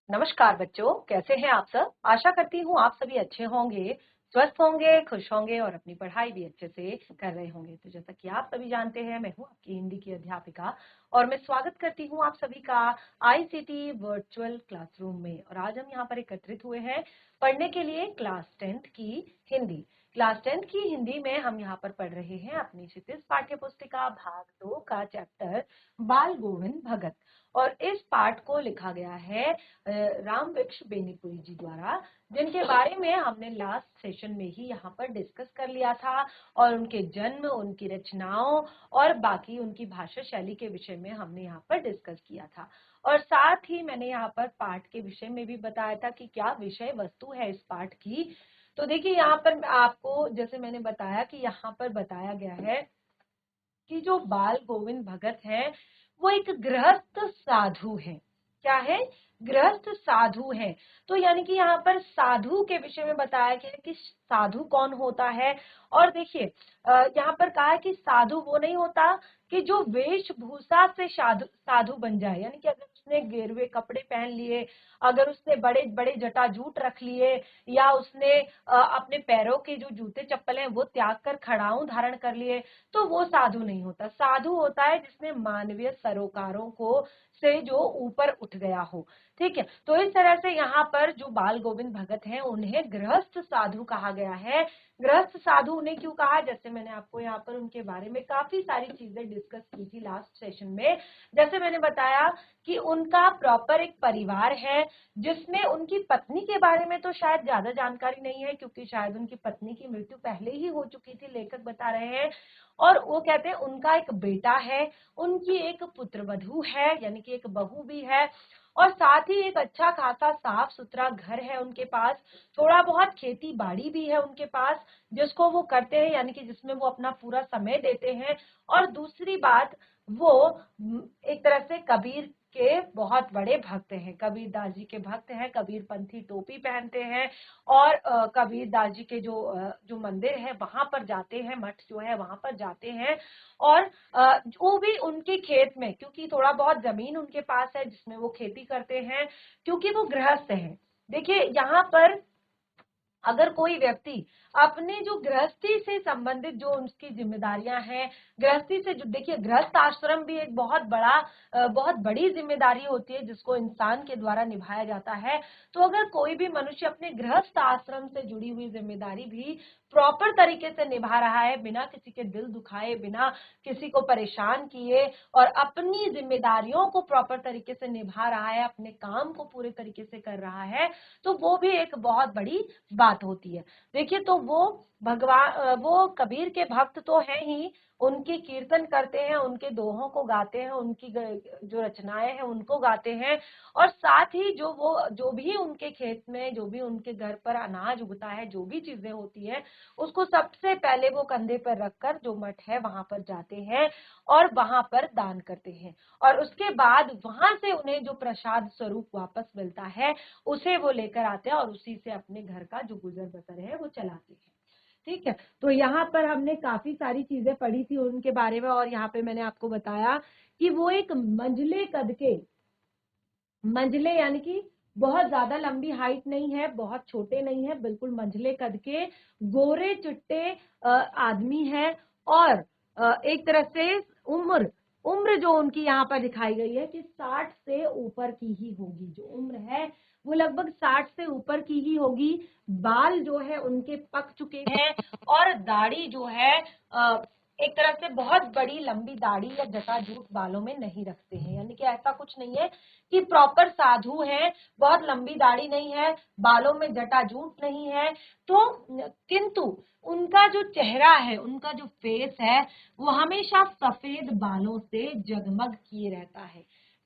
नमस्कार बच्चों, कैसे हैं आप सब। आशा करती हूँ आप सभी अच्छे होंगे, स्वस्थ होंगे, खुश होंगे और अपनी पढ़ाई भी अच्छे से कर रहे होंगे। तो जैसा कि आप सभी जानते हैं, मैं हूँ आपकी हिंदी की अध्यापिका और मैं स्वागत करती हूँ आप सभी का आईसीटी वर्चुअल क्लासरूम में। और आज हम यहाँ पर एकत्रित हुए हैं पढ़ने के लिए क्लास 10th की हिंदी। क्लास 10th की हिंदी में हम यहाँ पर पढ़ रहे हैं अपनी क्षितिज पाठ्य पुस्तिका भाग 2 का चैप्टर बाल गोविंद भगत। और इस पाठ को लिखा गया है राम वृक्ष बेनीपुरी जी द्वारा, जिनके बारे में हमने लास्ट सेशन में ही यहाँ पर डिस्कस कर लिया था और उनके जन्म, उनकी रचनाओं और बाकी उनकी भाषा शैली के विषय में हमने यहाँ पर डिस्कस किया था। और साथ ही मैंने यहाँ पर पाठ के विषय में भी बताया था कि क्या विषय वस्तु है इस पाठ की। तो देखिए यहाँ पर आपको जैसे मैंने बताया कि यहाँ पर बताया गया है कि जो बाल गोविंद भगत है वो एक गृहस्थ साधु है। क्या है? गृहस्थ साधु है। तो यानी कि यहाँ पर साधु के विषय में बताया गया है कि साधु कौन होता है। और देखिए यहाँ पर कहा है कि साधु वो नहीं होता कि जो वेशभूषा से साधु साधु बन जाए, यानी कि अगर उसने गेरुए कपड़े पहन लिए, अगर उसने बड़े बड़े जटाजूट रख लिए, या उसने अपने पैरों के जो जूते चप्पल हैं वो त्याग कर खड़ाऊं धारण कर लिए, तो वो साधु नहीं होता। साधु होता है जिसने मानवीय सरोकारों को से जो ऊपर उठ गया हो। ठीक है, तो इस तरह से यहाँ पर जो बाल गोविंद भगत हैं उन्हें गृहस्थ साधु कहा गया है। गृहस्थ साधु उन्हें क्यों कहा? जैसे मैंने आपको यहाँ पर उनके बारे में काफी सारी चीजें डिस्कस की थी लास्ट सेशन में। जैसे मैंने बताया कि उनका प्रॉपर एक परिवार है, जिसमें उनकी पत्नी के बारे में तो शायद ज्यादा जानकारी नहीं है, क्योंकि शायद उनकी पत्नी की मृत्यु पहले ही हो चुकी थी, लेखक बता रहे हैं। और वो कहते हैं उनका एक बेटा है, उनकी एक पुत्रवधू है, यानी कि एक बहू भी है, और साथ ही एक अच्छा खासा साफ सुथरा घर है उनके पास। थोड़ा बहुत खेती बाड़ी भी है उनके पास, जिसको वो करते हैं, यानी कि जिसमें वो अपना पूरा समय देते हैं। और दूसरी बात, वो एक तरह से कबीर के बहुत बड़े भक्त हैं, कबीर दास जी के भक्त हैं। कबीर पंथी टोपी पहनते हैं और कबीर दास जी के जो मंदिर है वहां पर जाते हैं, मठ जो है वहां पर जाते हैं। और वो भी उनके खेत में, क्योंकि थोड़ा बहुत जमीन उनके पास है जिसमें वो खेती करते हैं, क्योंकि वो गृहस्थ हैं। देखिए यहाँ पर अगर कोई व्यक्ति अपने जो गृहस्थी से संबंधित जो उसकी जिम्मेदारियां हैं, गृहस्थी से जो, देखिए गृहस्थ आश्रम भी एक बहुत बड़ी जिम्मेदारी होती है जिसको इंसान के द्वारा निभाया जाता है। तो अगर कोई भी मनुष्य अपने गृहस्थ आश्रम से जुड़ी हुई जिम्मेदारी भी प्रॉपर तरीके से निभा रहा है, बिना किसी के दिल दुखाए, बिना किसी को परेशान किए, और अपनी जिम्मेदारियों को प्रॉपर तरीके से निभा रहा है, अपने काम को पूरे तरीके से कर रहा है, तो वो भी एक बहुत बड़ी बात होती है। देखिए तो वो कबीर के भक्त तो हैं ही, उनकी कीर्तन करते हैं, उनके दोहों को गाते हैं, उनकी जो रचनाएं हैं उनको गाते हैं। और साथ ही जो भी उनके खेत में, जो भी उनके घर पर अनाज उगता है, जो भी चीजें होती है, उसको सबसे पहले वो कंधे पर रखकर जो मठ है वहां पर जाते हैं और वहां पर दान करते हैं। और उसके बाद वहां से उन्हें जो प्रसाद स्वरूप वापस मिलता है उसे वो लेकर आते हैं और उसी से अपने घर का जो गुजर बसर है वो चलाते हैं। ठीक है, तो यहाँ पर हमने काफी सारी चीजें पढ़ी थी उनके बारे में, और यहाँ पे मैंने आपको बताया कि वो एक मंझले यानी कि बहुत ज्यादा लंबी हाइट नहीं है, बहुत छोटे नहीं है, बिल्कुल मंझले कद के गोरे चिट्टे आदमी है। और एक तरह से उम्र उम्र जो उनकी यहाँ पर दिखाई गई है कि 60 से ऊपर की ही होगी, जो उम्र है वो लगभग 60 से ऊपर की ही होगी। बाल जो है उनके पक चुके हैं, और दाढ़ी जो है एक तरह से बहुत बड़ी लंबी दाढ़ी या जटाजूट बालों में नहीं रखते हैं, यानी कि ऐसा कुछ नहीं है कि प्रॉपर साधु हैं, बहुत लंबी दाढ़ी नहीं है, बालों में जटाजूट नहीं है। तो किंतु उनका जो चेहरा है, उनका जो फेस है, वो हमेशा सफेद बालों से जगमग किए रहता है।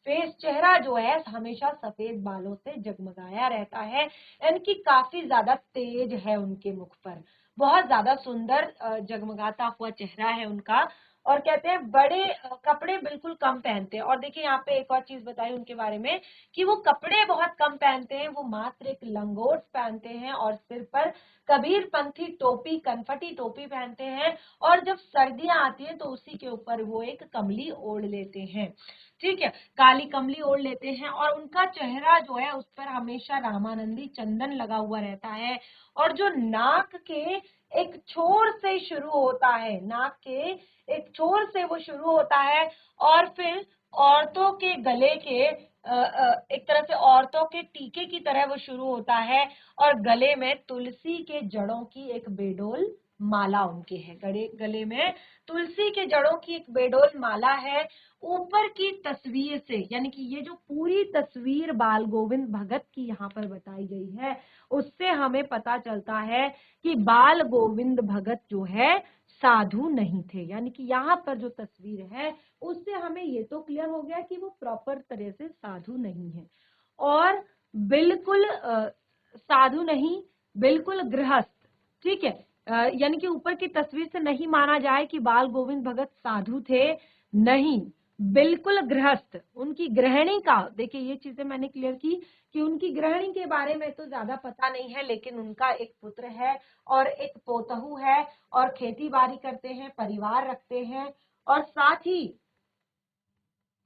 फेस, चेहरा जो है हमेशा सफेद बालों से जगमगाया रहता है, यानी कि काफी ज्यादा तेज है उनके मुख पर, बहुत ज्यादा सुंदर जगमगाता हुआ चेहरा है उनका। और कहते हैं बड़े कपड़े बिल्कुल कम पहनते हैं। और देखिए यहाँ पे एक और चीज बताई उनके बारे में कि वो कपड़े बहुत कम पहनते हैं, वो मात्र एक लंगोट पहनते हैं और सिर पर कबीरपंथी टोपी, कनफटी टोपी पहनते हैं, और जब सर्दियां आती है तो उसी के ऊपर वो एक कमली ओढ़ लेते हैं। ठीक है, काली कमली ओढ़ लेते हैं, और उनका चेहरा जो है उस पर हमेशा रामानंदी चंदन लगा हुआ रहता है, और जो नाक के एक छोर से शुरू होता है, नाक के एक छोर से वो शुरू होता है, और फिर औरतों के गले के एक तरह से औरतों के टीके की तरह वो शुरू होता है, और गले में तुलसी के जड़ों की एक बेडोल माला उनके है, गले में तुलसी के जड़ों की एक बेडोल माला है। ऊपर की तस्वीर से, यानी कि ये जो पूरी तस्वीर बाल गोविंद भगत की यहाँ पर बताई गई है, उससे हमें पता चलता है कि बाल गोविंद भगत जो है साधु नहीं थे। यानी कि यहाँ पर जो तस्वीर है उससे हमें ये तो क्लियर हो गया कि वो प्रॉपर तरह से साधु नहीं है, और बिल्कुल साधु नहीं, बिल्कुल गृहस्थ। ठीक है, यानी कि ऊपर की तस्वीर से नहीं माना जाए कि बाल गोविंद भगत साधु थे, नहीं, बिल्कुल गृहस्थ। उनकी गृहिणी का, देखिए ये चीजें मैंने क्लियर की कि उनकी गृहिणी के बारे में तो ज्यादा पता नहीं है, लेकिन उनका एक पुत्र है और एक पोतहू है, और खेती बाड़ी करते हैं, परिवार रखते हैं, और साथ ही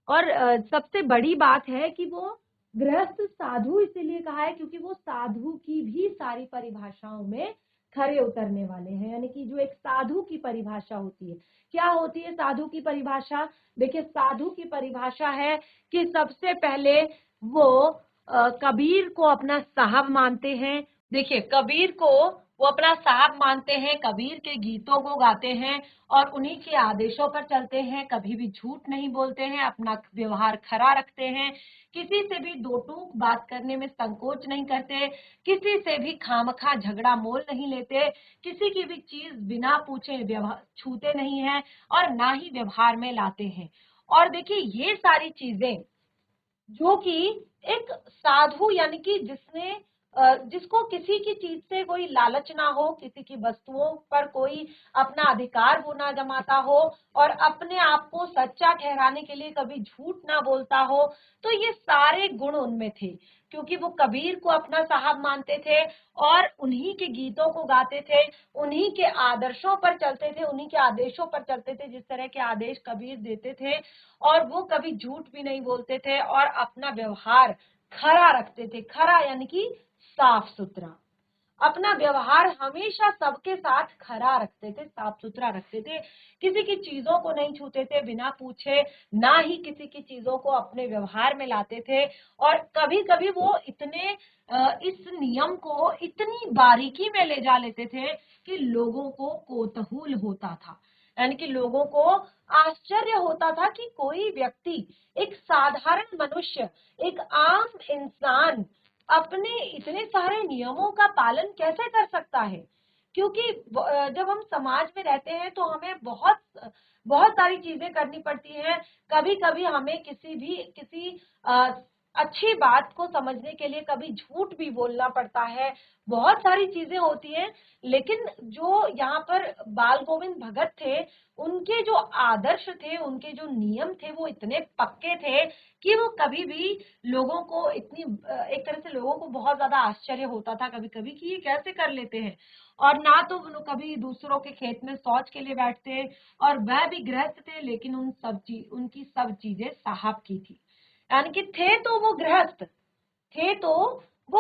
और सबसे बड़ी बात है कि वो गृहस्थ साधु इसीलिए कहा है क्योंकि वो साधु की भी सारी परिभाषाओं में खरे उतरने वाले हैं। यानी कि जो एक साधु की परिभाषा होती है, क्या होती है साधु की परिभाषा? देखिए, साधु की परिभाषा है कि सबसे पहले वो कबीर को अपना साहब मानते हैं। देखिए, कबीर को वो अपना साहब मानते हैं, कबीर के गीतों को गाते हैं और उन्हीं के आदेशों पर चलते हैं, कभी भी झूठ नहीं बोलते हैं, अपना व्यवहार खरा रखते हैं, किसी से भी दो टूक बात करने में संकोच नहीं करते, किसी से भी खामखा झगड़ा मोल नहीं लेते, किसी की भी चीज बिना पूछे छूते नहीं है, और ना ही व्यवहार में लाते हैं। और देखिए, ये सारी चीजें जो कि एक साधु, यानी कि जिसको किसी की चीज से कोई लालच ना हो, किसी की वस्तुओं पर कोई अपना अधिकार वो ना जमाता हो, और अपने आप को सच्चा ठहराने के लिए कभी झूठ ना बोलता हो, तो ये सारे गुण उनमें थे। क्योंकि वो कबीर को अपना साहब मानते थे और उन्हीं के गीतों को गाते थे, उन्हीं के आदर्शों पर चलते थे, उन्हीं के आदेशों पर चलते थे, जिस तरह के आदेश कबीर देते थे, और वो कभी झूठ भी नहीं बोलते थे और अपना व्यवहार खरा रखते थे। खरा यानी कि साफ सुथरा, अपना व्यवहार हमेशा सबके साथ खरा रखते थे, साफ सुथरा रखते थे, किसी की चीजों को नहीं छूते थे बिना पूछे, ना ही किसी की चीजों को अपने व्यवहार में लाते थे। और कभी कभी वो इतने इस नियम को इतनी बारीकी में ले जा लेते थे कि लोगों को कौतूहल होता था, यानी कि लोगों को आश्चर्य होता था कि कोई व्यक्ति, एक साधारण मनुष्य, एक आम इंसान अपने इतने सारे नियमों का पालन कैसे कर सकता है। क्योंकि जब हम समाज में रहते हैं तो हमें बहुत बहुत सारी चीजें करनी पड़ती हैं। कभी कभी हमें किसी अच्छी बात को समझने के लिए कभी झूठ भी बोलना पड़ता है, बहुत सारी चीजें होती हैं। लेकिन जो यहाँ पर बाल गोविंद भगत थे, उनके जो आदर्श थे, उनके जो नियम थे, वो इतने पक्के थे कि वो कभी भी लोगों को एक तरह से लोगों को बहुत ज्यादा आश्चर्य होता था कभी कभी कि ये कैसे कर लेते हैं। और ना तो वो कभी दूसरों के खेत में शौच के लिए बैठते, और वह भी गृहस्थ थे, लेकिन उनकी सब चीजें साहब की थी। यानी कि थे तो वो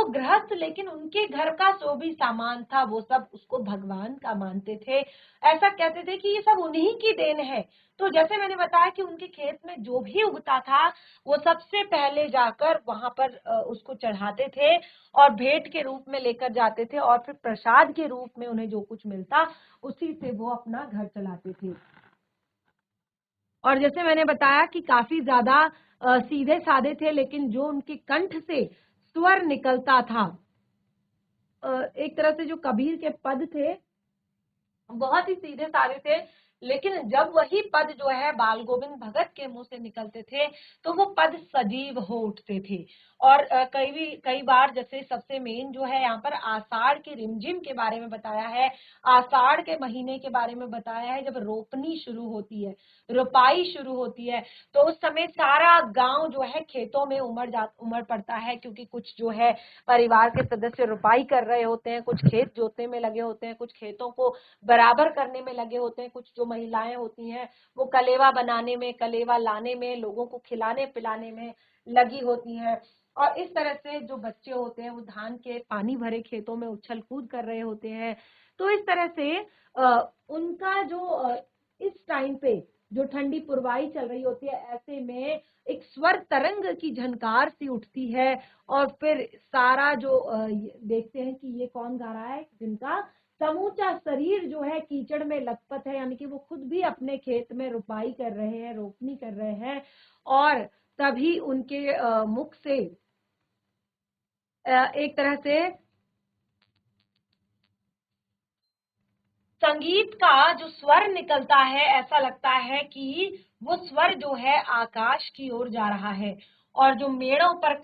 गृहस्थ, लेकिन उनके घर का जो भी सामान था वो सब उसको भगवान का मानते थे। ऐसा कहते थे कि ये सब उन्हीं की देन है। तो जैसे मैंने बताया कि उनके खेत में जो भी उगता था वो सबसे पहले जाकर वहां पर उसको चढ़ाते थे और भेंट के रूप में लेकर जाते थे, और फिर प्रसाद के रूप में उन्हें जो कुछ मिलता उसी से वो अपना घर चलाते थे। और जैसे मैंने बताया कि काफी ज्यादा सीधे साधे थे, लेकिन जो उनके कंठ से स्वर निकलता था, एक तरह से जो कबीर के पद थे बहुत ही सीधे साधे थे, लेकिन जब वही पद जो है बाल गोविंद भगत के मुंह से निकलते थे तो वो पद सजीव हो उठते थे। और कई बार जैसे सबसे मेन जो है यहाँ पर आषाढ़ की रिमझिम के बारे में बताया है, आषाढ़ के महीने के बारे में बताया है, जब रोपनी शुरू होती है, रोपाई शुरू होती है, तो उस समय सारा गांव जो है खेतों में उमड़ पड़ता है, क्योंकि कुछ जो है परिवार के सदस्य रोपाई कर रहे होते हैं, कुछ खेत जोतने में लगे होते हैं, कुछ खेतों को बराबर करने में लगे होते हैं, कुछ जो महिलाएं होती हैं वो कलेवा बनाने में, कलेवा लाने में, लोगों को खिलाने पिलाने में लगी होती हैं। और इस तरह से जो बच्चे होते हैं वो धान के पानी भरे खेतों में उछल कूद कर रहे होते हैं। तो इस तरह से उनका जो इस टाइम पे जो ठंडी पुरवाई चल रही होती है, ऐसे में एक स्वर तरंग की झनकार सी उठती है और फिर सारा जो देखते हैं कि ये कौन गा रहा है, जिनका समूचा शरीर जो है कीचड़ में लथपथ है, यानी कि वो खुद भी अपने खेत में रुपाई कर रहे हैं, रोपनी कर रहे हैं। और तभी उनके मुख से एक तरह से संगीत का जो स्वर निकलता है, ऐसा लगता है कि वो स्वर जो है आकाश की ओर जा रहा है। और जो मेड़ों पर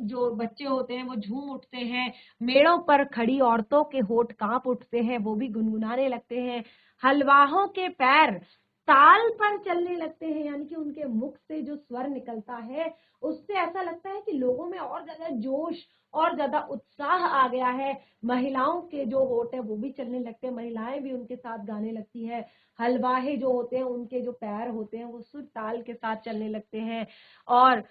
जो बच्चे होते हैं वो झूम उठते हैं, मेड़ों पर खड़ी औरतों के होठ कांप उठते हैं, वो भी गुनगुनाने लगते हैं, हलवाहों के पैर ताल पर चलने लगते हैं, यानी कि उनके मुख से जो स्वर निकलता है उससे ऐसा लगता है कि लोगों में और ज्यादा जोश और ज्यादा उत्साह आ गया है। महिलाओं के जो होठ है वो भी चलने लगते हैं, महिलाएं भी उनके साथ गाने लगती है, हलवाहे जो होते हैं उनके जो पैर होते हैं वो सुर ताल के साथ चलने लगते हैं। और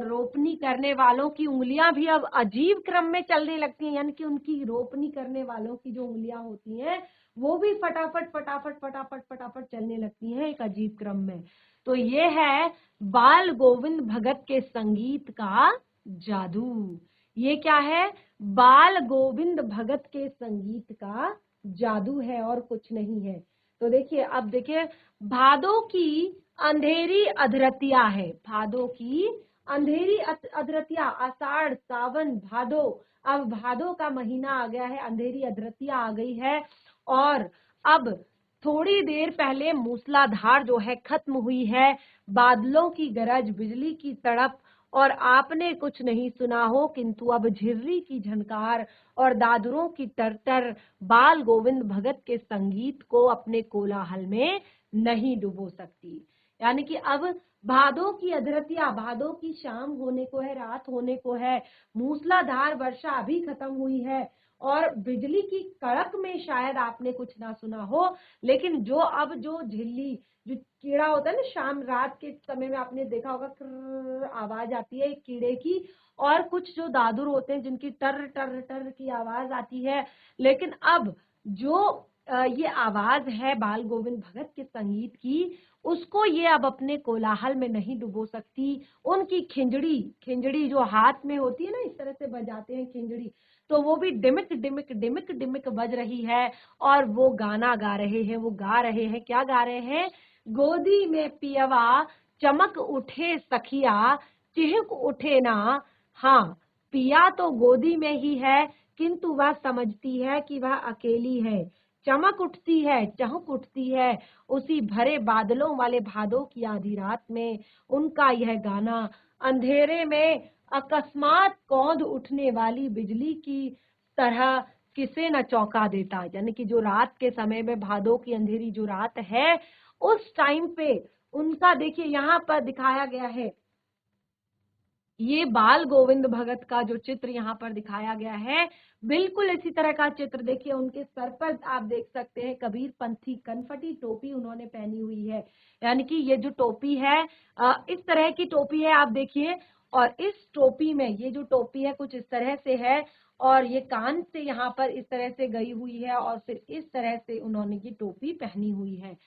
रोपनी करने वालों की उंगलियां भी अब अजीब क्रम में चलने लगती हैं, यानी कि उनकी रोपनी करने वालों की जो उंगलियां होती हैं वो भी फटाफट फटाफट फटाफट फटाफट चलने लगती हैं एक अजीब क्रम में। तो ये है बाल गोविंद भगत के संगीत का जादू। ये क्या है? बाल गोविंद भगत के संगीत का जादू है और कुछ नहीं है। तो देखिए, अब देखिए, भादों की अंधेरी अधरतिया है, भादों की अंधेरी अधरतिया, आषाढ़ सावन भादो, अब भादो का महीना आ गया है, अंधेरी अधरतिया आ गई है। और अब थोड़ी देर पहले मूसलाधार जो है खत्म हुई है, बादलों की गरज, बिजली की तड़प, और आपने कुछ नहीं सुना हो, किंतु अब झिर्री की झनकार और दादुरों की तरतर बाल गोविंद भगत के संगीत को अपने कोलाहल में नहीं डुबो सकती। यानी कि अब भादों की अधरतिया, भादों की शाम होने को है, रात होने को है, मूसलाधार वर्षा अभी खत्म हुई है, और बिजली की कड़क में शायद आपने कुछ ना सुना हो, लेकिन जो अब जो झिल्ली, जो कीड़ा होता है ना, शाम रात के समय में आपने देखा होगा आवाज आती है एक कीड़े की, और कुछ जो दादुर होते हैं जिनकी टर टर टर की आवाज आती है। लेकिन अब जो ये आवाज है बाल गोविंद भगत के संगीत की, उसको ये अब अपने कोलाहल में नहीं डुबो सकती। उनकी खिंजड़ी, खिंजड़ी जो हाथ में होती है ना, इस तरह से बजाते हैं खिंजड़ी, तो वो भी डिमिक डिमिक डिमिक डिमिक बज रही है, और वो गाना गा रहे हैं। वो गा रहे हैं, क्या गा रहे हैं? गोदी में पियवा चमक उठे सखिया, चिहक उठे ना। हाँ, पिया तो गोदी में ही है, किंतु वह समझती है कि वह अकेली है। चमक उठती है, चहक उठती है उसी भरे बादलों वाले भादों की आधी रात में। उनका यह गाना अंधेरे में अकस्मात कौंध उठने वाली बिजली की तरह किसे न चौंका देता। यानी कि जो रात के समय में, भादों की अंधेरी जो रात है, उस टाइम पे उनका देखिए यहाँ पर दिखाया गया है, ये बाल गोविंद भगत का जो चित्र यहाँ पर दिखाया गया है, बिल्कुल इसी तरह का चित्र देखिए। उनके सर पर आप देख सकते हैं कबीर पंथी कनफटी टोपी उन्होंने पहनी हुई है, यानी कि ये जो टोपी है, इस तरह की टोपी है, आप देखिए। और इस टोपी में, ये जो टोपी है कुछ इस तरह से है, और ये कान से यहाँ पर इस तरह से गई हुई है, और फिर इस तरह से उन्होंने ये टोपी पहनी हुई है।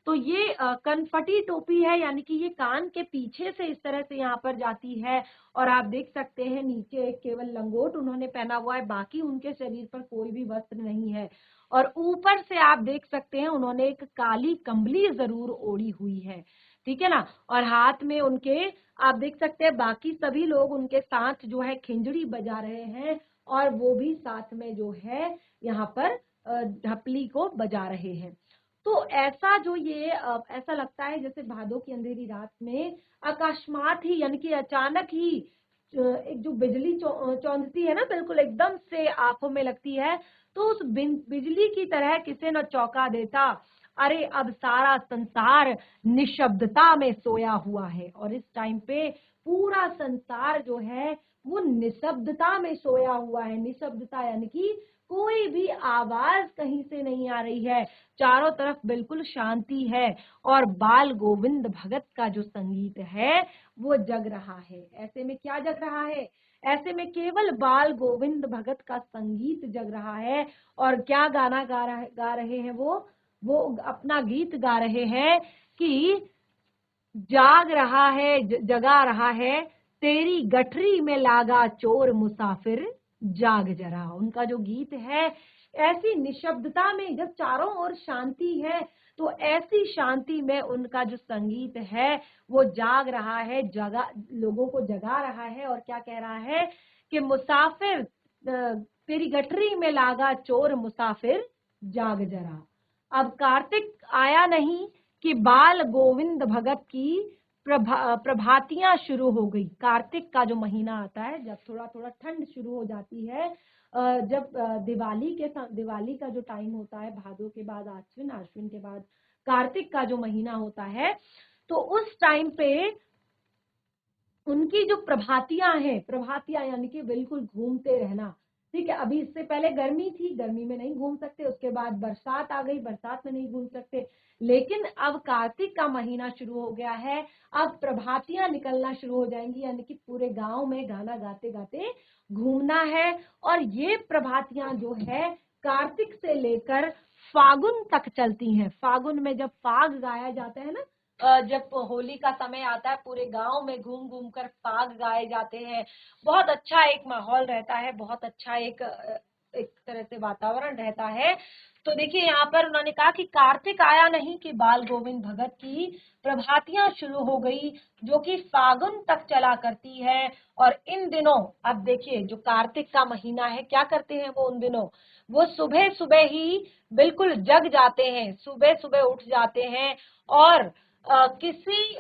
तो ये कनफटी टोपी है, यानी कि ये कान के पीछे से इस तरह से यहाँ पर जाती है। और आप देख सकते हैं नीचे केवल लंगोट उन्होंने पहना हुआ है, बाकी उनके शरीर पर कोई भी वस्त्र नहीं है। और ऊपर से आप देख सकते हैं उन्होंने एक काली कंबली जरूर ओढ़ी हुई है, ठीक है ना। और हाथ में उनके, आप देख सकते हैं बाकी सभी लोग उनके साथ जो है खिंजड़ी बजा रहे हैं, और वो भी साथ में जो है यहाँ पर ढपली को बजा रहे हैं। तो ऐसा जो ये ऐसा लगता है जैसे भादों की अंधेरी रात में अकस्मात ही यानी कि अचानक ही एक जो बिजली चौंधती है ना, बिल्कुल एकदम से आंखों में लगती है, तो उस बिजली की तरह किसे न चौंका देता। अरे अब सारा संसार निशब्दता में सोया हुआ है, और इस टाइम पे पूरा संसार जो है वो निशब्दता में सोया हुआ है। निशब्दता यानी कि कोई भी आवाज कहीं से नहीं आ रही है, चारों तरफ बिल्कुल शांति है, और बाल गोविंद भगत का जो संगीत है वो जग रहा है। ऐसे में क्या जग रहा है? ऐसे में केवल बाल गोविंद भगत का संगीत जग रहा है। और क्या गाना गा रहे हैं वो अपना गीत गा रहे हैं कि जाग रहा है, जगा रहा है, तेरी गठरी में लागा चोर मुसाफिर, जाग जरा। उनका जो गीत है, ऐसी निशब्दता में जब चारों ओर शांति है, तो ऐसी शांति में उनका जो संगीत है वो जाग रहा है, जगा लोगों को जगा रहा है। और क्या कह रहा है कि मुसाफिर, तेरी गठरी में लागा चोर मुसाफिर, जाग जरा। अब कार्तिक आया नहीं कि बाल गोविंद भगत की प्रभातियां शुरू हो गई। कार्तिक का जो महीना आता है, जब थोड़ा थोड़ा ठंड शुरू हो जाती है, जब दिवाली का जो टाइम होता है, भादों के बाद आश्विन, आश्विन के बाद कार्तिक का जो महीना होता है, तो उस टाइम पे उनकी जो प्रभातियां हैं, प्रभातियां यानी कि बिल्कुल घूमते रहना। ठीक है, अभी इससे पहले गर्मी थी, गर्मी में नहीं घूम सकते, उसके बाद बरसात आ गई, बरसात में नहीं घूम सकते, लेकिन अब कार्तिक का महीना शुरू हो गया है, अब प्रभातियां निकलना शुरू हो जाएंगी, यानी कि पूरे गांव में गाना गाते गाते घूमना है। और ये प्रभातियां जो है कार्तिक से लेकर फागुन तक चलती हैं। फागुन में जब फाग गाया जाता है ना, जब होली का समय आता है, पूरे गांव में घूम घूम कर फाग गाए जाते हैं, बहुत अच्छा एक माहौल रहता है, बहुत अच्छा एक तरह से वातावरण रहता है। तो देखिए यहाँ पर उन्होंने कहा कि कार्तिक आया नहीं कि बाल गोविंद भगत की प्रभातियां शुरू हो गई, जो कि फागुन तक चला करती है। और इन दिनों, अब देखिए जो कार्तिक का महीना है, क्या करते हैं वो उन दिनों, वो सुबह सुबह ही बिल्कुल जग जाते हैं, सुबह सुबह उठ जाते हैं, और किसी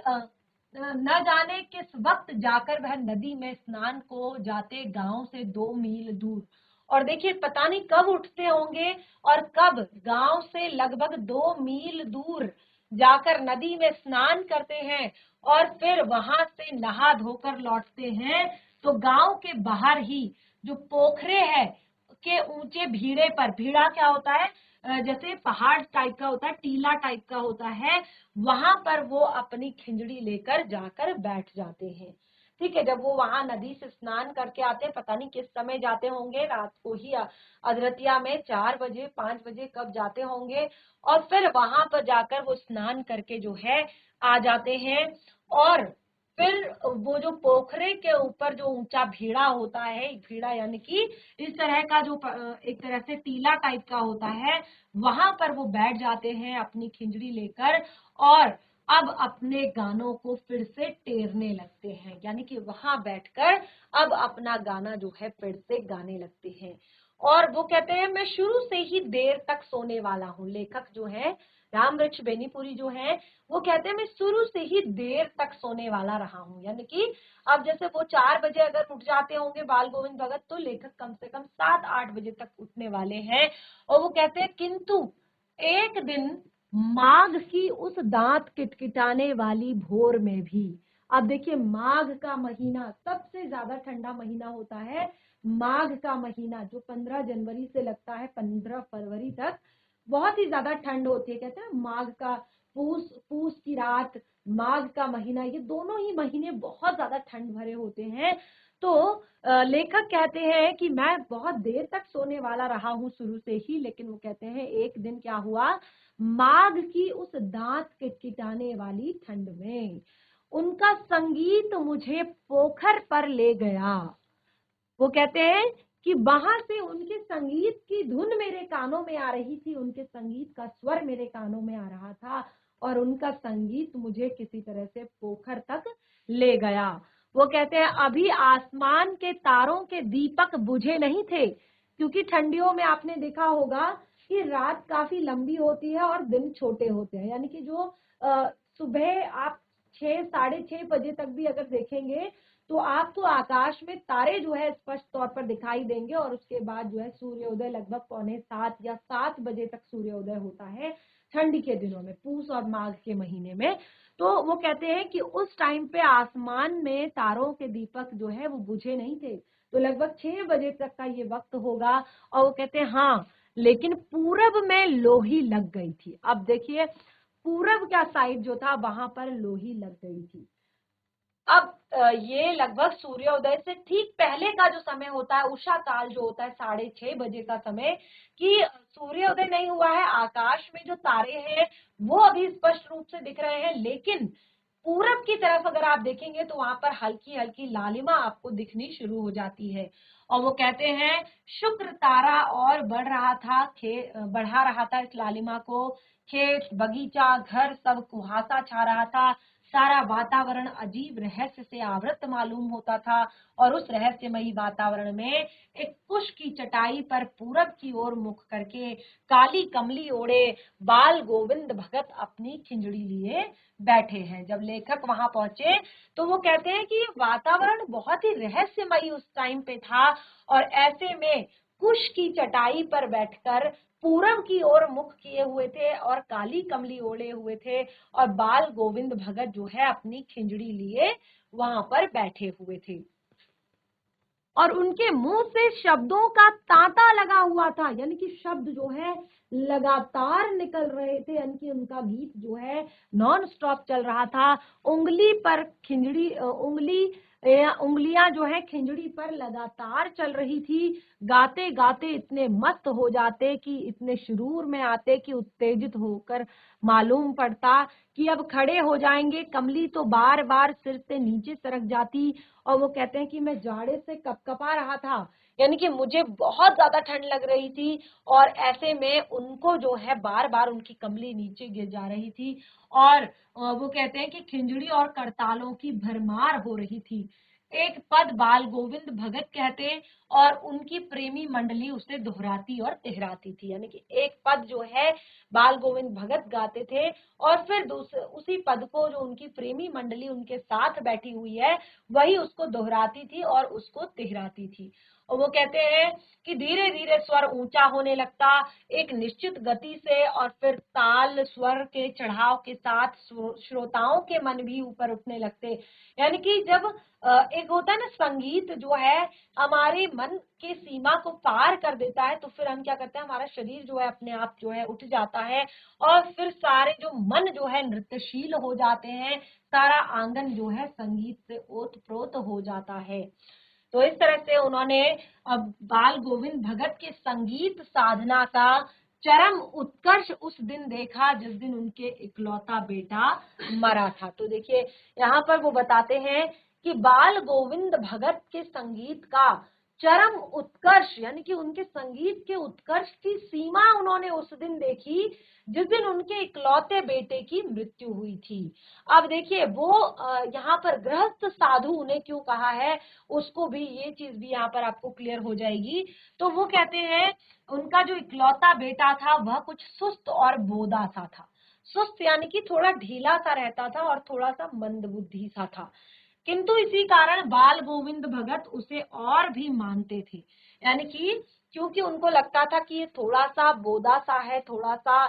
न जाने किस वक्त जाकर वह नदी में स्नान को जाते, गांव से 2 मील दूर। और देखिए पता नहीं कब उठते होंगे और कब गांव से लगभग 2 मील दूर जाकर नदी में स्नान करते हैं, और फिर वहां से नहा धोकर लौटते हैं। तो गांव के बाहर ही जो पोखरे है के ऊंचे भीड़े पर, भीड़ा क्या होता है, जैसे पहाड़ टाइप का होता है, टीला टाइप का होता है, वहां पर वो अपनी खिंजड़ी लेकर जाकर बैठ जाते हैं। ठीक है, जब वो वहां नदी से स्नान करके आते हैं, पता नहीं किस समय जाते होंगे, रात को ही अधरतिया में 4 बजे 5 बजे कब जाते होंगे, और फिर वहां पर जाकर वो स्नान करके जो है आ जाते हैं। और फिर वो जो पोखरे के ऊपर जो ऊंचा भीड़ा होता है, भीड़ा यानी कि इस तरह का जो एक तरह से टीला टाइप का होता है, वहां पर वो बैठ जाते हैं अपनी खिंजड़ी लेकर, और अब अपने गानों को फिर से टेरने लगते हैं, यानी कि वहां बैठकर अब अपना गाना जो है फिर से गाने लगते हैं। और वो कहते हैं मैं शुरू से ही देर तक सोने वाला हूँ। लेखक जो है रामवृक्ष बेनीपुरी जो है, वो कहते हैं मैं शुरू से ही देर तक सोने वाला रहा हूँ, यानी कि अब जैसे वो 4 बजे अगर उठ जाते होंगे बाल गोविंद भगत, तो लेखक कम से कम 7-8 बजे तक उठने वाले हैं। और वो कहते हैं किंतु एक दिन माघ की उस दांत किटकिटाने वाली भोर में भी, अब देखिए माघ का महीना सबसे ज्यादा ठंडा महीना होता है। माघ का महीना जो 15 जनवरी से लगता है 15 फरवरी तक, बहुत ही ज्यादा ठंड होती है। कहते हैं माघ का पूस की रात, माघ का महीना, ये दोनों ही महीने बहुत ज्यादा ठंड भरे होते हैं। तो लेखक कहते हैं कि मैं बहुत देर तक सोने वाला रहा हूँ शुरू से ही, लेकिन वो कहते हैं एक दिन क्या हुआ, माघ की उस दांत किटकिटाने वाली ठंड में उनका संगीत मुझे पोखर पर ले गया। वो कहते हैं कि वहां से उनके संगीत की धुन मेरे कानों में आ रही थी, उनके संगीत का स्वर मेरे कानों में आ रहा था, और उनका संगीत मुझे किसी तरह से पोखर तक ले गया। वो कहते हैं अभी आसमान के तारों के दीपक बुझे नहीं थे, क्योंकि ठंडियों में आपने देखा होगा कि रात काफी लंबी होती है और दिन छोटे होते हैं। यानी कि जो सुबह आप 6 साढ़े 6 बजे तक भी अगर देखेंगे तो आपको आकाश में तारे जो है स्पष्ट तौर पर दिखाई देंगे, और उसके बाद जो है सूर्योदय लगभग 6:45 या 7 बजे तक सूर्योदय होता है ठंडी के दिनों में, पूस और माघ के महीने में। तो वो कहते हैं कि उस टाइम पे आसमान में तारों के दीपक जो है वो बुझे नहीं थे, तो लगभग 6 बजे तक का ये वक्त होगा। और वो कहते हैं हाँ, लेकिन पूरब में लोही लग गई थी। अब देखिए, पूरब का साइड जो था वहां पर लोही लग गई थी। अब ये लगभग सूर्योदय से ठीक पहले का जो समय होता है, उषा काल जो होता है 6:30 बजे का समय, कि सूर्योदय नहीं हुआ है, आकाश में जो तारे हैं वो अभी स्पष्ट रूप से दिख रहे हैं, लेकिन पूरब की तरफ अगर आप देखेंगे तो वहां पर हल्की हल्की लालिमा आपको दिखनी शुरू हो जाती है। और वो कहते हैं शुक्र तारा और बढ़ा रहा था इस लालिमा को। खेत, बगीचा, घर सब कुहासा छा रहा था। सारा वातावरण अजीब रहस्य से आवृत मालूम होता था, और उस रहस्यमयी वातावरण में एक कुश की चटाई पर पूरब की ओर मुख करके काली कमली ओढ़े बाल गोविंद भगत अपनी खिंजड़ी लिए बैठे हैं। जब लेखक वहां पहुंचे तो वो कहते हैं कि वातावरण बहुत ही रहस्यमयी उस टाइम पे था, और ऐसे में कुश की चटाई पर बैठकर पूरब की ओर मुख किए हुए थे और काली कमली ओढ़े हुए थे, और बाल गोविंद भगत जो है अपनी खिंजड़ी लिए वहां पर बैठे हुए थे, और उनके मुंह से शब्दों का तांता लगा हुआ था। यानी कि शब्द जो है लगातार निकल रहे थे, यानी कि उनका गीत जो है नॉन स्टॉप चल रहा था। उंगली पर खिंजड़ी उंगलियां जो है खिंजड़ी पर लगातार चल रही थी। गाते गाते इतने मस्त हो जाते, कि इतने शुरूर में आते कि उत्तेजित होकर मालूम पड़ता कि अब खड़े हो जाएंगे। कमली तो बार बार सिर से नीचे सरक जाती, और वो कहते हैं कि मैं जाड़े से कपकपा रहा था, यानी कि मुझे बहुत ज्यादा ठंड लग रही थी, और ऐसे में उनको जो है बार बार उनकी कमली नीचे गिर जा रही थी, और वो कहते हैं कि खिंजड़ी और करतालों की भरमार हो रही थी। एक पद बाल गोविंद भगत कहते, और उनकी प्रेमी मंडली उसे दोहराती और तिहराती थी। यानी कि एक पद जो है बाल गोविंद भगत गाते थे, और फिर दूसरे उसी पद को जो उनकी प्रेमी मंडली उनके साथ बैठी हुई है वही उसको दोहराती थी और उसको तिहराती थी। और वो कहते हैं कि धीरे धीरे स्वर ऊंचा होने लगता एक निश्चित गति से, और फिर ताल स्वर के चढ़ाव के साथ श्रोताओं के मन भी ऊपर उठने लगते। यानी कि जब एक होता है ना, संगीत जो है हमारे मन की सीमा को पार कर देता है, तो फिर हम क्या करते हैं, हमारा शरीर जो है अपने आप जो है उठ जाता है, और फिर सारे जो मन जो है नृत्यशील हो जाते हैं, सारा आंगन जो है संगीत से ओतप्रोत हो जाता है। तो इस तरह से उन्होंने अब बाल गोविंद भगत के संगीत साधना का चरम उत्कर्ष उस दिन देखा जिस दिन उनके इकलौता बेटा मरा था। तो देखिए यहाँ पर वो बताते हैं कि बाल गोविंद भगत के संगीत का चरम उत्कर्ष, यानी कि उनके संगीत के उत्कर्ष की सीमा उन्होंने उस दिन देखी जिस दिन उनके इकलौते बेटे की मृत्यु हुई थी। अब देखिए वो यहाँ पर गृहस्थ साधु उन्हें क्यों कहा है, उसको भी, ये चीज भी यहाँ पर आपको क्लियर हो जाएगी। तो वो कहते हैं उनका जो इकलौता बेटा था वह कुछ सुस्त और बोदा सा था। सुस्त यानी कि थोड़ा ढीला सा रहता था और थोड़ा सा मंदबुद्धि सा था, किंतु इसी कारण बाल गोविंद भगत उसे और भी मानते थे। यानी कि क्योंकि उनको लगता था कि ये थोड़ा सा बोदा सा है, थोड़ा सा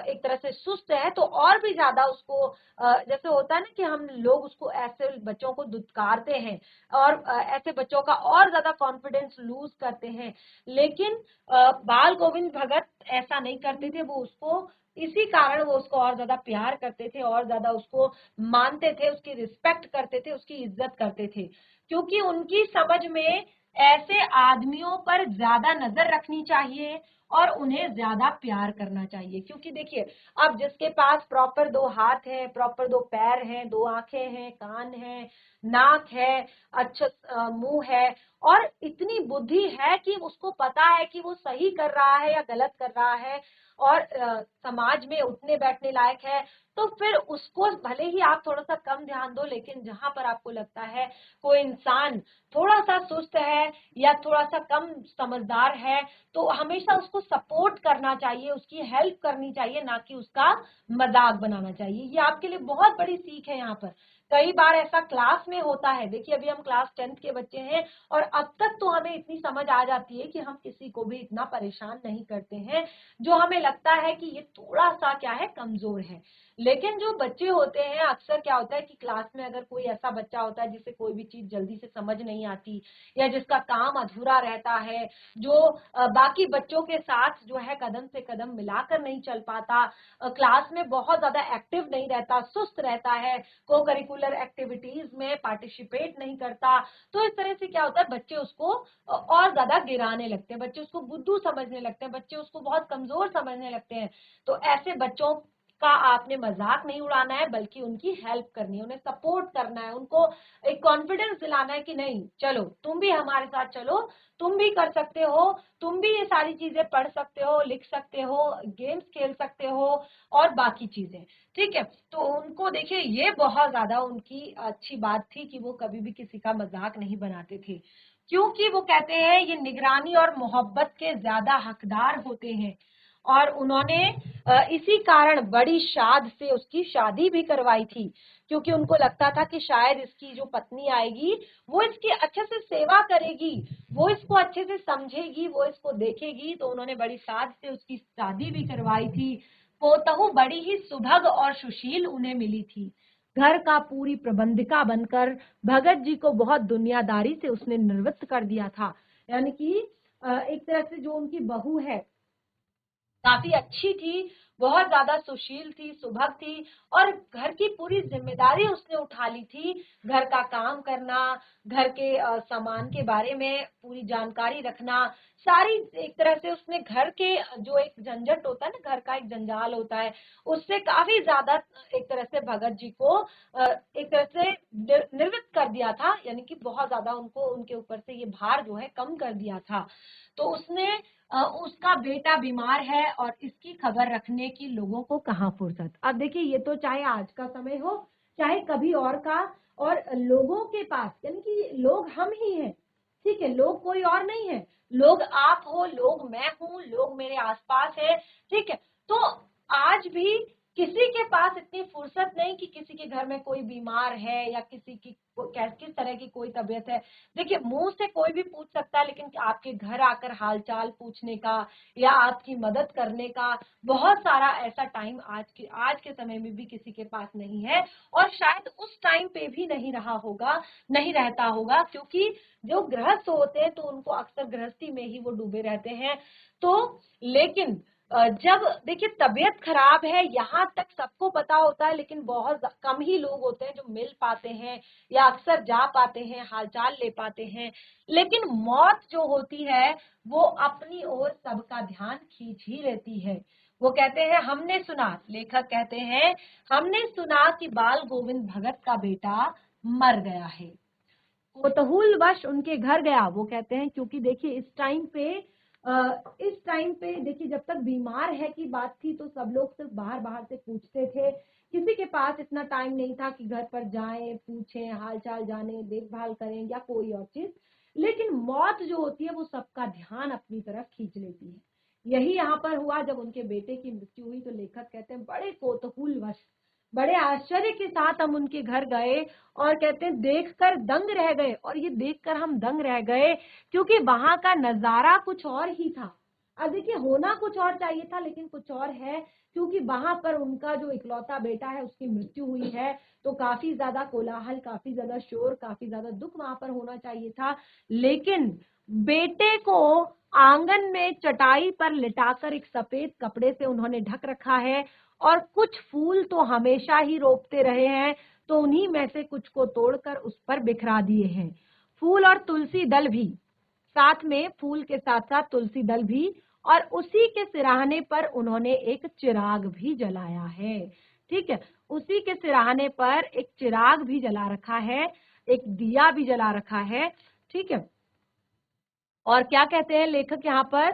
एक तरह से सुस्त है, तो और भी ज्यादा उसको जैसे होता है ना कि हम लोग उसको, ऐसे बच्चों को दुत्कारते हैं और ऐसे बच्चों का और ज्यादा कॉन्फिडेंस लूज करते हैं। लेकिन बाल गोविंद भगत ऐसा नहीं करते थे, वो उसको इसी कारण वो उसको और ज्यादा प्यार करते थे, और ज्यादा उसको मानते थे, उसकी रिस्पेक्ट करते थे, उसकी इज्जत करते थे, क्योंकि उनकी समझ में ऐसे आदमियों पर ज्यादा नजर रखनी चाहिए और उन्हें ज्यादा प्यार करना चाहिए। क्योंकि देखिए अब जिसके पास प्रॉपर 2 हाथ है, प्रॉपर 2 पैर हैं, 2 आंखें हैं, कान है, नाक है, अच्छा मुंह है और इतनी बुद्धि है कि उसको पता है कि वो सही कर रहा है या गलत कर रहा है और समाज में उठने बैठने लायक है, तो फिर उसको भले ही आप थोड़ा सा कम ध्यान दो, लेकिन जहां पर आपको लगता है कोई इंसान थोड़ा सा सुस्त है या थोड़ा सा कम समझदार है, तो हमेशा उसको सपोर्ट करना चाहिए, उसकी हेल्प करनी चाहिए, ना कि उसका मजाक बनाना चाहिए। ये आपके लिए बहुत बड़ी सीख है। यहाँ पर कई बार ऐसा क्लास में होता है। देखिए अभी हम क्लास 10th के बच्चे हैं और अब तक तो हमें इतनी समझ आ जाती है कि हम किसी को भी इतना परेशान नहीं करते हैं जो हमें लगता है कि ये थोड़ा सा क्या है, कमजोर है। लेकिन जो बच्चे होते हैं, अक्सर क्या होता है कि क्लास में अगर कोई ऐसा बच्चा होता है जिसे कोई भी चीज जल्दी से समझ नहीं आती या जिसका काम अधूरा रहता है, जो बाकी बच्चों के साथ जो है कदम से कदम मिलाकर नहीं चल पाता, क्लास में बहुत ज्यादा एक्टिव नहीं रहता, सुस्त रहता है, को करिकुलर एक्टिविटीज में पार्टिसिपेट नहीं करता, तो इस तरह से क्या होता है, बच्चे उसको और ज्यादा गिराने लगते हैं, बच्चे उसको बुद्धू समझने लगते हैं, बच्चे उसको बहुत कमजोर समझने लगते हैं। तो ऐसे बच्चों का आपने मजाक नहीं उड़ाना है, बल्कि उनकी हेल्प करनी है, उन्हें सपोर्ट करना है, उनको एक कॉन्फिडेंस दिलाना है कि नहीं चलो तुम भी हमारे साथ चलो, तुम भी कर सकते हो, तुम भी ये सारी चीजें पढ़ सकते हो, लिख सकते हो, गेम्स खेल सकते हो और बाकी चीजें। ठीक है, तो उनको देखिए ये बहुत ज्यादा उनकी अच्छी बात थी कि वो कभी भी किसी का मजाक नहीं बनाते थे, क्योंकि वो कहते हैं ये निगरानी और मोहब्बत के ज्यादा हकदार होते हैं। और उन्होंने इसी कारण बड़ी शाद से उसकी शादी भी करवाई थी, क्योंकि उनको लगता था कि शायद इसकी जो पत्नी आएगी वो इसकी अच्छे से सेवा करेगी, वो इसको अच्छे से समझेगी, वो इसको देखेगी, तो उन्होंने बड़ी साद से उसकी शादी भी करवाई थी। पोतहू बड़ी ही सुभग और सुशील उन्हें मिली थी। घर का पूरी प्रबंधिका बनकर भगत जी को बहुत दुनियादारी से उसने निवृत्त कर दिया था। यानी कि एक तरह से जो उनकी बहू है काफी अच्छी थी, बहुत ज्यादा सुशील थी, सुभग थी और घर की पूरी जिम्मेदारी उसने उठा ली थी। घर का काम करना, घर के सामान के बारे में पूरी जानकारी रखना, सारी एक तरह से उसने घर के जो एक झंझट होता है ना, घर का एक जंजाल होता है, उससे काफी ज्यादा एक तरह से भगत जी को एक तरह से निवृत्त कर दिया था, यानी कि बहुत ज्यादा उनको उनके ऊपर से ये भार जो है कम कर दिया था। तो उसने उसका बेटा बीमार है और इसकी खबर रखने की लोगों को कहाँ फुर्सत। अब देखिए ये तो चाहे आज का समय हो चाहे कभी और का, और लोगों के पास यानी कि लोग हम ही हैं, ठीक है, लोग कोई और नहीं है, लोग आप हो, लोग मैं हूँ, लोग मेरे आसपास है, ठीक है। तो आज भी किसी के पास इतनी फुर्सत नहीं कि किसी के घर में कोई बीमार है या किसी की किस तरह की कोई तबीयत है। देखिए मुंह से कोई भी पूछ सकता है, लेकिन आपके घर आकर हालचाल पूछने का या आपकी मदद करने का बहुत सारा ऐसा टाइम आज के समय में भी किसी के पास नहीं है, और शायद उस टाइम पे भी नहीं रहा होगा, नहीं रहता होगा, क्योंकि जो गृहस्थ होते हैं तो उनको अक्सर गृहस्थी में ही वो डूबे रहते हैं। तो लेकिन जब देखिए तबीयत खराब है यहाँ तक सबको पता होता है, लेकिन बहुत कम ही लोग होते हैं जो मिल पाते हैं या अक्सर जा पाते हैं, हालचाल ले पाते हैं। लेकिन मौत जो होती है वो अपनी ओर सबका ध्यान खींच ही लेती है। वो कहते हैं हमने सुना, लेखक कहते हैं हमने सुना कि बाल गोविंद भगत का बेटा मर गया है। कोतहूल वश उनके घर गया, वो कहते हैं, क्योंकि देखिए इस टाइम पे देखिए जब तक बीमार है की बात थी तो सब लोग सिर्फ बाहर बाहर से पूछते थे, किसी के पास इतना टाइम नहीं था कि घर पर जाएं, पूछें, हालचाल जाने, देखभाल करें या कोई और चीज। लेकिन मौत जो होती है वो सबका ध्यान अपनी तरफ खींच लेती है। यही यहाँ पर हुआ जब उनके बेटे की मृत्यु हुई, तो लेखक कहते हैं बड़े कौतूहल वश, बड़े आश्चर्य के साथ हम उनके घर गए और कहते हैं देखकर दंग रह गए, और ये देखकर हम दंग रह गए क्योंकि वहां का नजारा कुछ और ही था। अब देखिए होना कुछ और चाहिए था लेकिन कुछ और है, क्योंकि वहां पर उनका जो इकलौता बेटा है उसकी मृत्यु हुई है, तो काफी ज्यादा कोलाहल, काफी ज्यादा शोर, काफी ज्यादा दुख वहां पर होना चाहिए था। लेकिन बेटे को आंगन में चटाई पर लिटाकर एक सफेद कपड़े से उन्होंने ढक रखा है, और कुछ फूल तो हमेशा ही रोपते रहे हैं, तो उन्हीं में से कुछ को तोड़कर उस पर बिखरा दिए हैं। फूल और तुलसी दल भी, साथ में फूल के साथ साथ तुलसी दल भी, और उसी के सिराहने पर उन्होंने एक चिराग भी जलाया है। ठीक है, उसी के सिराहने पर एक चिराग भी जला रखा है, एक दिया भी जला रखा है, ठीक है। और क्या कहते हैं लेखक यहाँ पर,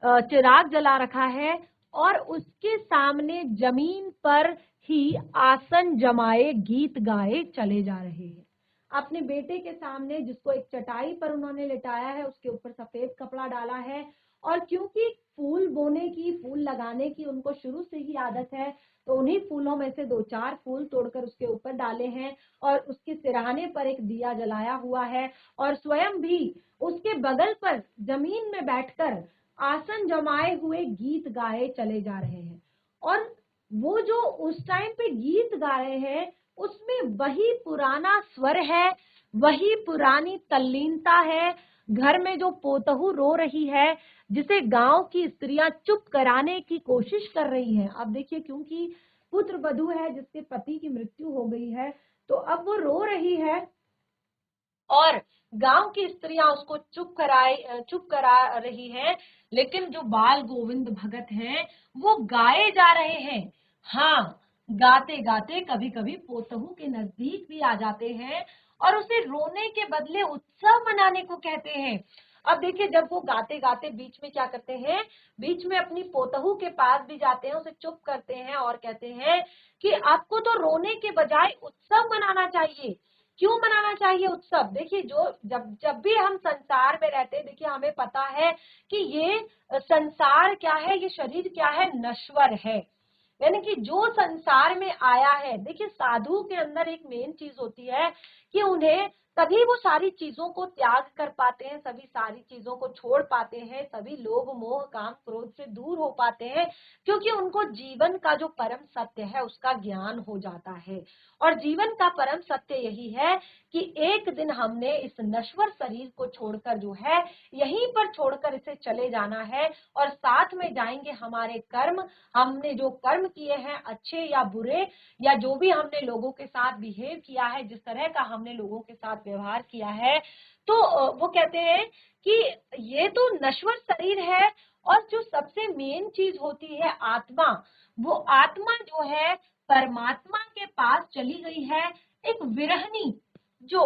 चिराग जला रखा है और उसके सामने जमीन पर ही आसन जमाए गीत गाए चले जा रहे हैं। अपने बेटे के सामने, जिसको एक चटाई पर उन्होंने लिटाया है, उसके ऊपर सफेद कपड़ा डाला है, और क्योंकि फूल बोने की, फूल लगाने की उनको शुरू से ही आदत है, तो उन्हीं फूलों में से 2-4 फूल तोड़कर उसके ऊपर डाले हैं और उसके सिरहाने पर एक दिया जलाया हुआ है, और स्वयं भी उसके बगल पर जमीन में बैठकर आसन जमाए हुए गीत गाए चले जा रहे हैं। और वो जो उस टाइम पे गीत गा रहे हैं, उसमें वही पुराना स्वर है, वही पुरानी तल्लीनता है। घर में जो पोतहू रो रही है, जिसे गांव की स्त्रियां चुप कराने की कोशिश कर रही हैं। अब देखिए, क्योंकि पुत्र वधू है जिसके पति की मृत्यु हो गई है, तो अब वो रो रही है और गांव की स्त्रियां उसको चुप करा रही हैं। लेकिन जो बाल गोविंद भगत हैं, वो गाए जा रहे हैं। हाँ, गाते गाते कभी कभी पोतहू के नजदीक भी आ जाते हैं और उसे रोने के बदले उत्सव मनाने को कहते हैं। अब देखिए, जब वो गाते गाते बीच में क्या करते हैं, बीच में अपनी पोतहू के पास भी जाते हैं, उसे चुप करते हैं और कहते हैं कि आपको तो रोने के बजाय उत्सव मनाना चाहिए। क्यों मनाना चाहिए उत्सव? देखिए, जो जब जब भी हम संसार में रहते हैं, देखिए हमें पता है कि ये संसार क्या है, ये शरीर क्या है, नश्वर है। यानी कि जो संसार में आया है, देखिए साधु के अंदर एक मेन चीज होती है कि उन्हें तभी वो सारी चीजों को त्याग कर पाते हैं, सभी सारी चीजों को छोड़ पाते हैं, सभी लोभ मोह काम क्रोध से दूर हो पाते हैं, क्योंकि उनको जीवन का जो परम सत्य है उसका ज्ञान हो जाता है। और जीवन का परम सत्य यही है कि एक दिन हमने इस नश्वर शरीर को छोड़कर जो है, यहीं पर छोड़कर इसे चले जाना है, और साथ में जाएंगे हमारे कर्म। हमने जो कर्म किए हैं, अच्छे या बुरे, या जो भी हमने लोगों के साथ बिहेव किया है, जिस तरह का हमने लोगों के साथ व्यवहार किया है, तो वो कहते हैं कि ये तो नश्वर शरीर है। और जो सबसे मेन चीज होती है आत्मा, वो आत्मा जो है परमात्मा के पास चली गई है। एक विरहनी जो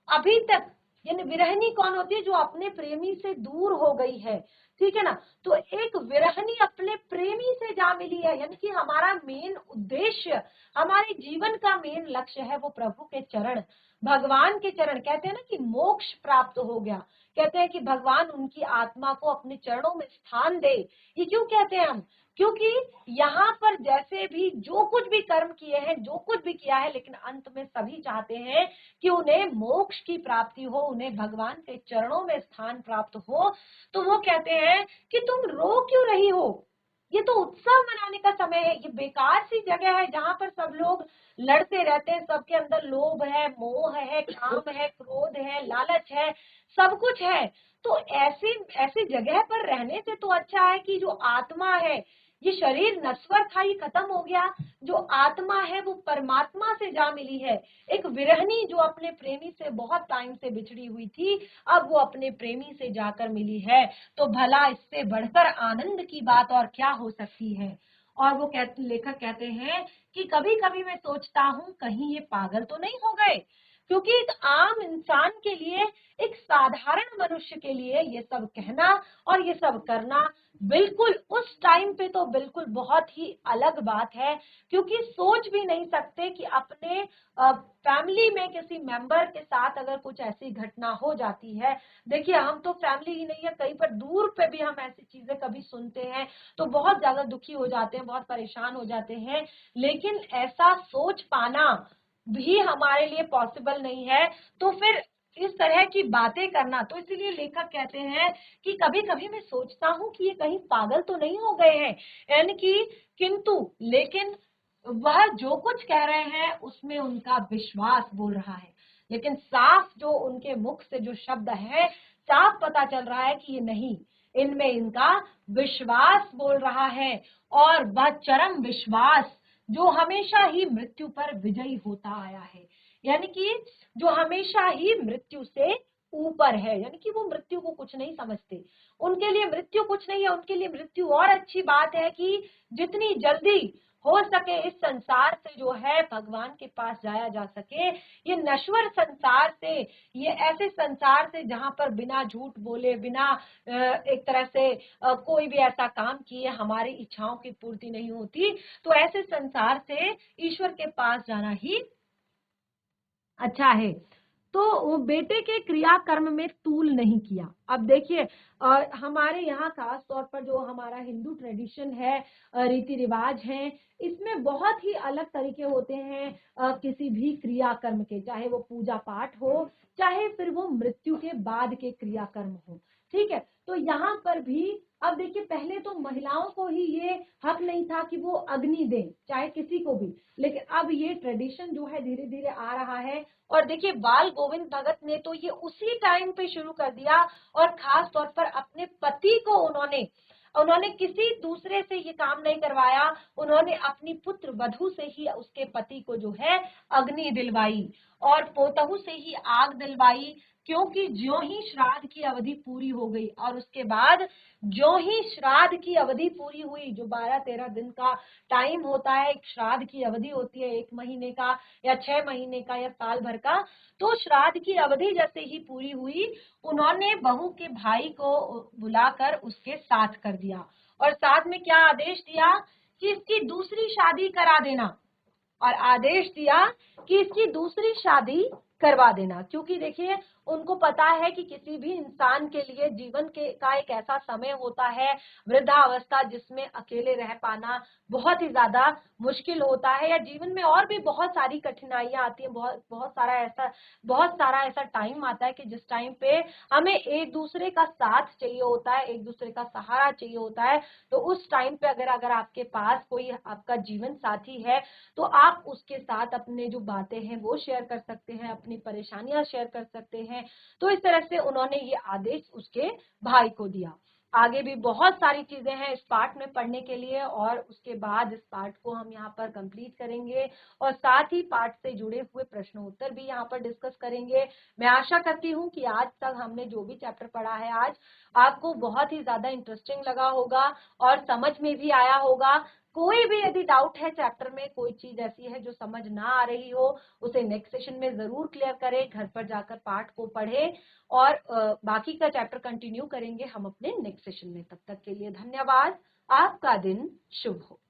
अभी तक, यानी विरहनी कौन होती है? जो अपने प्रेमी से दूर हो गई है, ठीक है ना। तो एक विरहनी अपने प्रेमी से जा मिली है, यानी कि हमारा मेन उद्देश्य, हमारे जीवन का मेन लक्ष्य है वो प्रभु के चरण, भगवान के चरण। कहते हैं ना कि मोक्ष प्राप्त हो गया, कहते हैं कि भगवान उनकी आत्मा को अपने चरणों में स्थान दे। ये क्यों कहते हैं हम? क्योंकि यहाँ पर जैसे भी जो कुछ भी कर्म किए हैं, जो कुछ भी किया है, लेकिन अंत में सभी चाहते हैं कि उन्हें मोक्ष की प्राप्ति हो, उन्हें भगवान के चरणों में स्थान प्राप्त हो। तो वो कहते हैं कि तुम रो क्यों रही हो? ये तो उत्सव मनाने का समय है। ये बेकार सी जगह है जहां पर सब लोग लड़ते रहते हैं, सबके अंदर लोभ है, मोह है, काम है, क्रोध है, लालच है, सब कुछ है। तो ऐसी ऐसी जगह पर रहने से तो अच्छा है कि जो आत्मा है, ये शरीर नश्वर था, ये खत्म हो गया, जो आत्मा है वो परमात्मा से जा मिली है। एक विरहनी जो अपने प्रेमी से बहुत टाइम से बिछड़ी हुई थी, अब वो अपने प्रेमी से जाकर मिली है। तो भला इससे बढ़कर आनंद की बात और क्या हो सकती है? और वो लेखक कहते हैं कि कभी कभी मैं सोचता हूँ कहीं ये पागल तो नहीं हो गए, क्योंकि एक आम इंसान के लिए, एक साधारण मनुष्य के लिए ये सब कहना और ये सब करना बिल्कुल उस टाइम पे तो बिल्कुल बहुत ही अलग बात है। क्योंकि सोच भी नहीं सकते कि अपने फैमिली में किसी मेंबर के साथ अगर कुछ ऐसी घटना हो जाती है। देखिए, हम तो फैमिली ही नहीं है, कहीं पर दूर पे भी हम ऐसी चीजें कभी सुनते हैं तो बहुत ज्यादा दुखी हो जाते हैं, बहुत परेशान हो जाते हैं। लेकिन ऐसा सोच पाना भी हमारे लिए पॉसिबल नहीं है, तो फिर इस तरह की बातें करना। तो इसलिए लेखक कहते हैं कि कभी कभी मैं सोचता हूँ कि ये कहीं पागल तो नहीं हो गए हैं, यानी कि किंतु लेकिन वह जो कुछ कह रहे हैं उसमें उनका विश्वास बोल रहा है। लेकिन साफ जो उनके मुख से जो शब्द है, साफ पता चल रहा है कि ये नहीं, इनमें इनका विश्वास बोल रहा है। और वह चरम विश्वास जो हमेशा ही मृत्यु पर विजयी होता आया है, यानी कि जो हमेशा ही मृत्यु से ऊपर है, यानी कि वो मृत्यु को कुछ नहीं समझते। उनके लिए मृत्यु कुछ नहीं है, उनके लिए मृत्यु और अच्छी बात है कि जितनी जल्दी हो सके इस संसार से जो है भगवान के पास जाया जा सके। ये नश्वर संसार से, ये ऐसे संसार से जहां पर बिना झूठ बोले, बिना एक तरह से कोई भी ऐसा काम किए हमारी इच्छाओं की पूर्ति नहीं होती, तो ऐसे संसार से ईश्वर के पास जाना ही अच्छा है। तो वो बेटे के क्रिया कर्म में तूल नहीं किया। अब देखिए हमारे यहाँ खास तौर पर जो हमारा हिंदू ट्रेडिशन है, रीति रिवाज है, इसमें बहुत ही अलग तरीके होते हैं किसी भी क्रिया कर्म के, चाहे वो पूजा पाठ हो, चाहे फिर वो मृत्यु के बाद के क्रिया कर्म हो। ठीक है, तो यहाँ पर भी अब देखिए पहले तो महिलाओं को ही ये हक नहीं था कि वो अग्नि दें, चाहे किसी को भी, लेकिन अब ये ट्रेडिशन जो है धीरे धीरे आ रहा है। और देखिए बाल गोविंद भगत ने तो ये उसी टाइम पे शुरू कर दिया, और खास तौर पर अपने पति को उन्होंने उन्होंने किसी दूसरे से ये काम नहीं करवाया, उन्होंने अपनी पुत्र वधू से ही उसके पति को जो है अग्नि दिलवाई और पोतहू से ही आग दिलवाई। क्योंकि ज्यों ही श्राद्ध की अवधि पूरी हो गई और उसके बाद ज्यों ही श्राद्ध की अवधि पूरी हुई, जो 12-13 दिन का टाइम होता है, एक श्राद्ध की अवधि होती है 1 महीने का या 6 महीने का या साल भर का, तो श्राद्ध की अवधि जैसे ही पूरी हुई, उन्होंने बहू के भाई को बुलाकर उसके साथ कर दिया और साथ में क्या आदेश दिया कि इसकी दूसरी शादी करा देना, और आदेश दिया कि इसकी दूसरी शादी करवा देना। क्योंकि देखिए उनको पता है कि किसी भी इंसान के लिए जीवन के का एक ऐसा समय होता है वृद्धावस्था, जिसमें अकेले रह पाना बहुत ही ज्यादा मुश्किल होता है, या जीवन में और भी बहुत सारी कठिनाइयां आती हैं, बहुत सारा ऐसा टाइम आता है कि जिस टाइम पे हमें एक दूसरे का साथ चाहिए होता है, एक दूसरे का सहारा चाहिए होता है। तो उस टाइम पे अगर आपके पास कोई आपका जीवन साथी है, तो आप उसके साथ अपने जो बातें हैं वो शेयर कर सकते हैं, अपनी परेशानियां शेयर कर सकते हैं। तो इस तरह से उन्होंने ये आदेश उसके भाई को दिया। आगे भी बहुत सारी चीजें हैं इस पार्ट में पढ़ने के लिए, और उसके बाद इस पार्ट को हम यहाँ पर कंप्लीट करेंगे और साथ ही पार्ट से जुड़े हुए प्रश्न उत्तर भी यहाँ पर डिस्कस करेंगे। मैं आशा करती हूँ कि आज तक हमने जो भी चैप्टर पढ़ा है आज आपको बहुत ही ज्यादा इंटरेस्टिंग लगा होगा और समझ में भी आया होगा। कोई भी यदि डाउट है चैप्टर में, कोई चीज ऐसी है जो समझ ना आ रही हो, उसे नेक्स्ट सेशन में जरूर क्लियर करें, घर पर जाकर पाठ को पढ़ें और बाकी का चैप्टर कंटिन्यू करेंगे हम अपने नेक्स्ट सेशन में। तब तक के लिए धन्यवाद। आपका दिन शुभ हो।